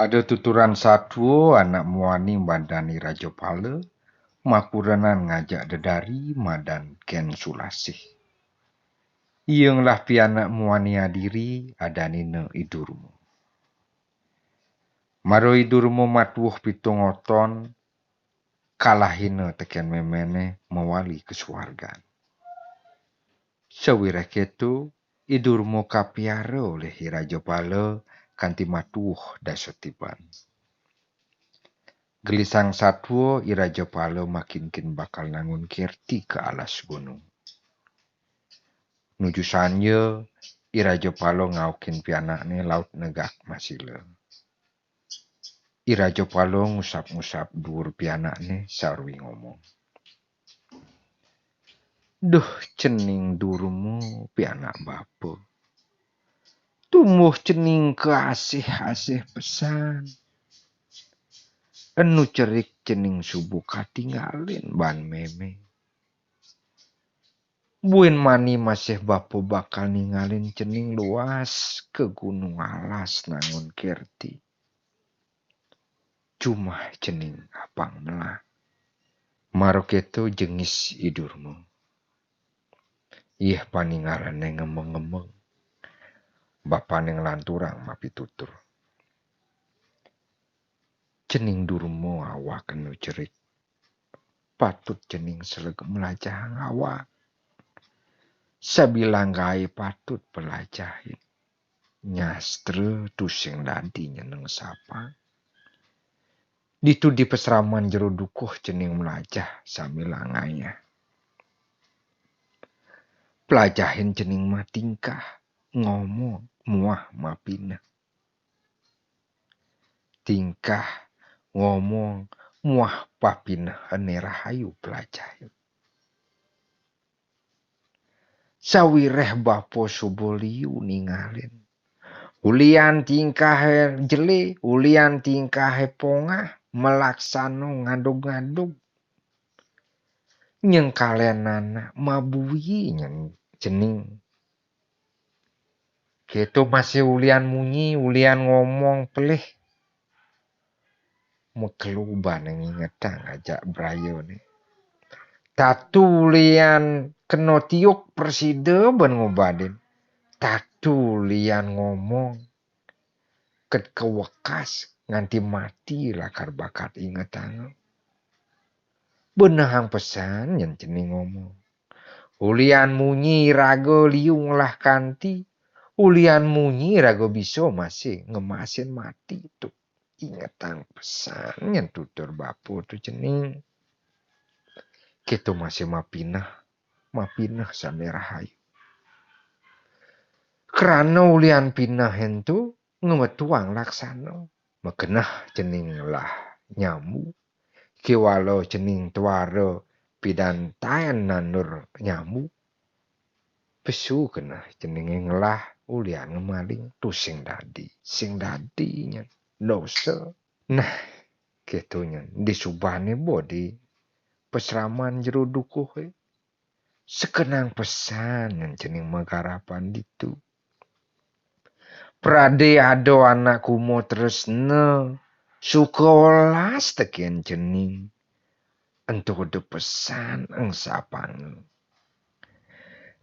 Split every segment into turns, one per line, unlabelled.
Ada tuturan satwa anak muani bandani Raja Pala, makuranan ngajak dedari madan ken sulasih. Iyenglah pianak muani adiri adanine idurmu. Maro idurmu matuh pitung oton, kalahina teken memene mewali kesuargaan. Sewireh ketu, idurmu kapiara oleh Raja Pala kanti matuh dasetiban. Gelisang satwa Raja Pala makin bakal nangun kirti ke alas gunung. Nuju sanya Raja Pala ngaukin pianakne laut negak masila. Raja Pala ngusap-ngusap dur pianakne sarwi ngomong. Duh cening durmu pianak bapa. Tumuh cening ke asih-asih pesan. Enu cerik cening subuh katinggalin ban meme. Buin mani masih bapa bakal ninggalin cening luas ke gunung alas nangun kirti. Cuma cening apang melah. Marok itu jengis idurmu. Ih paningalane ngemeng-ngemeng. Bapa neng lanturang mapi tutur. Cening durmu awak kenu cerik. Patut cening selegem melajahang awak. Sabilang gai patut pelajahin. Nyastre tusing dadi nyeneng sapa. Ditu di peseraman jero dukuh cening melajah samilangaya. Pelajahin cening mah tingkah. Ngomong muah mapina. Tingkah ngomong muah papina ane rahayu pelajahin. Sawireh bapo suboliu ningalin. Ulian tingkah jeli, ulian tingkah pongah, melaksano ngadug-ngadug. Nyeng kalian anak mabui nyeng cening. Ketu masih ulian munyi, ulian ngomong pelih. Mekeluban yang ingetang ajak brayo nih. Tatu ulian keno tiuk preside ben ngobadin. Tatu lian ngomong ket kewekas nganti mati lakar bakat ingetang. Benahang pesan yang cening ngomong. Ulian munyi rago liung lah kanti. Ulian munyi rago biso masih ngemasin mati tu. Ingetang pesan yang tutur bapu tu cening. Kita masih mapinah sampai rahayu. Kerana ulian pinah itu ngemetuang laksana. Makenah cening lah nyamu. Kiwalau cening tuara pidan tayan nanur nyamu. Pesu kena cening lah ulian ngemaling tu sing dadi. Sing dadinya dosa. Nah ketunya disubahnya bodi peseraman jero dukuh. Sekenang pesan yang cening megarapan itu. Prade ado anak kumo terus ne. Sukolas tekian cening. Entuk de pesan eng sapang.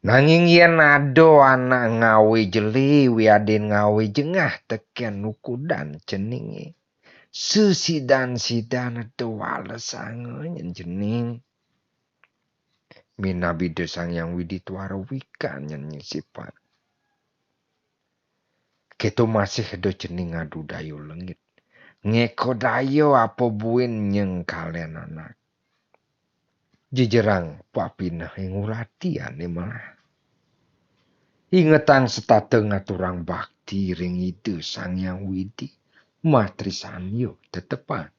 Nanging yen ado anak ngawe jeli wiaden ngawe jengah tekian nukudan ceningi. Sesidan-sidan itu walesangen cening. Minabi desang yang widitwara wikan yang nyisipan. Keto masih do cening adu dayo lengit. Ngeko dayo apa buin nyeng kalian anak. Jejerang papinah yang uratian malah. Ingetang setateng aturang bakti ring itu sang yang widi. Matrisan yo tetepan.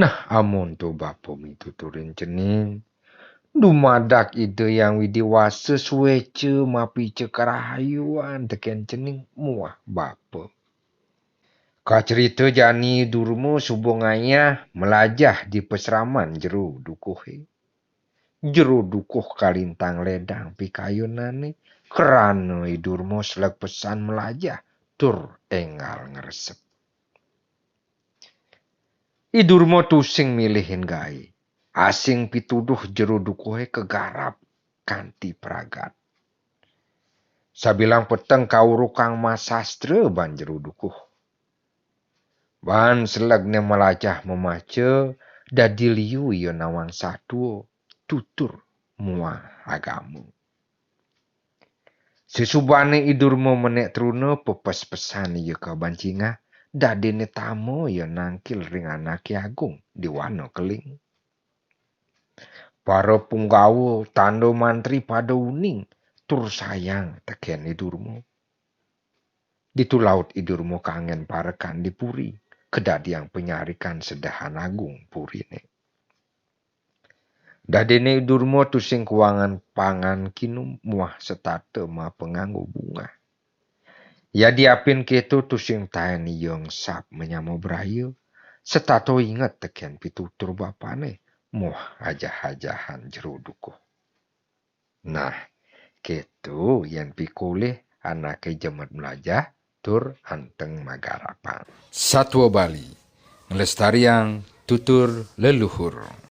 Nah amun tu bapom itu turin cening. Dumadak ide yang widiwasa suwece mapi cekarahayuan teken cening muah bapa. Ka cerita jani durmu subunganya melajah di peseraman jeru dukuh. Jeru dukuh kalintang ledang pikayunane kerana idurmu selek pesan melajah tur enggal ngresep. Idurmo tusing milihin gae. Asing pituduh jero dukuhe kegarap kanti pragat. Sabilang peteng kawuru kang masastra ban jero dukuh. Ban selegne melajah memaca dadi liu ya nawang satu tutur muah agamu. Sesubane idurmo menek truna pepes-pesan ya ka bancingah dadene tamu ya nangkil ring anake agung di wano keling. Para punggawa tando mantri pada uning tur sayang teken idurmo. Ditu laut idurmo kangen parekan di puri. Kedadiang penyarikan sedahan agung purine. Dadene idurmo tusing kuangan pangan kinum muah setate ma penganggo bunga. Ya diapin keto tusing taen yang sap menyamo brayo. Setato ingat teken pitutur bapane muah ajah-ajahan jero dukuh. Nah, keto yang pikulih anake jemet melajah tur anteng magarapan. Satwa Bali, ngelestariang tutur leluhur.